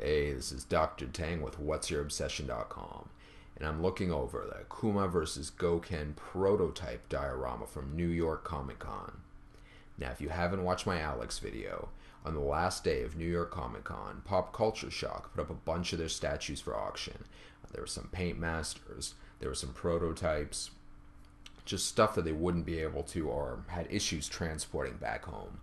Hey, this is Dr. Tang with whatsyourobsession.com, and I'm looking over the Akuma vs. Gouken prototype diorama from New York Comic Con. Now, if you haven't watched my Alex video, on the last day of New York Comic Con, Popcultureshock put up a bunch of their statues for auction. There were some paint masters, there were some prototypes, just stuff that they wouldn't be able to or had issues transporting back home.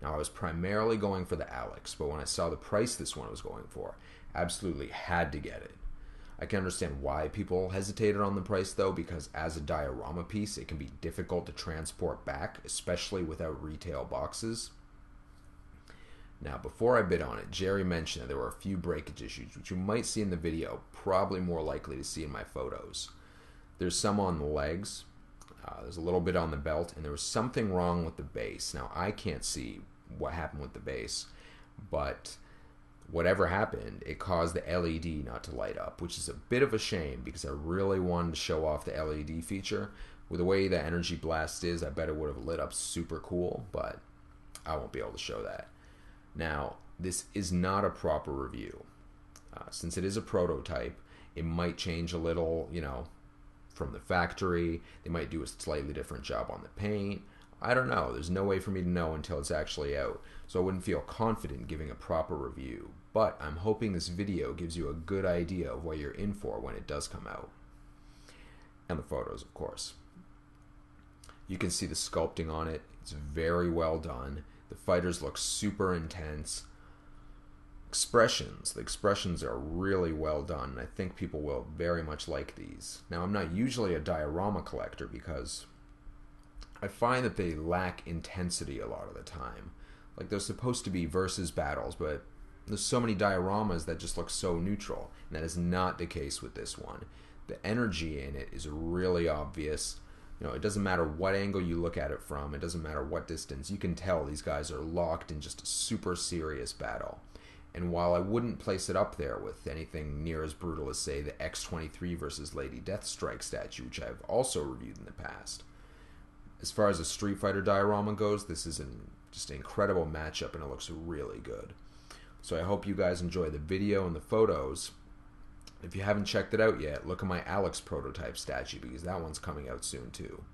Now, I was primarily going for the Alex, but when I saw the price this one was going for, absolutely had to get it. I can understand why people hesitated on the price though, because as a diorama piece, it can be difficult to transport back, especially without retail boxes. Now, before I bid on it, Jerry mentioned that there were a few breakage issues, which you might see in the video, probably more likely to see in my photos. There's some on the legs, there's a little bit on the belt, and there was something wrong with the base. Now, I can't see what happened with the base, but whatever happened, it caused the LED not to light up, which is a bit of a shame because I really wanted to show off the LED feature. With the way the energy blast is, I bet it would have lit up super cool, but I won't be able to show that. Now, this is not a proper review. Since it is a prototype, it might change a little, from the factory. They might do a slightly different job on the paint. I don't know. There's no way for me to know until it's actually out. So I wouldn't feel confident giving a proper review. But I'm hoping this video gives you a good idea of what you're in for when it does come out. And the photos, of course. You can see the sculpting on it. It's very well done. The fighters look super intense. The expressions are really well done, and I think people will very much like these. Now, I'm not usually a diorama collector because I find that they lack intensity a lot of the time. Like, they're supposed to be versus battles, but there's so many dioramas that just look so neutral, and that is not the case with this one. The energy in it is really obvious. It doesn't matter what angle you look at it from, it doesn't matter what distance, you can tell these guys are locked in just a super serious battle. And while I wouldn't place it up there with anything near as brutal as, say, the X-23 versus Lady Deathstrike statue, which I've also reviewed in the past, as far as a Street Fighter diorama goes, this is just an incredible matchup, and it looks really good. So I hope you guys enjoy the video and the photos. If you haven't checked it out yet, look at my Alex prototype statue, because that one's coming out soon too.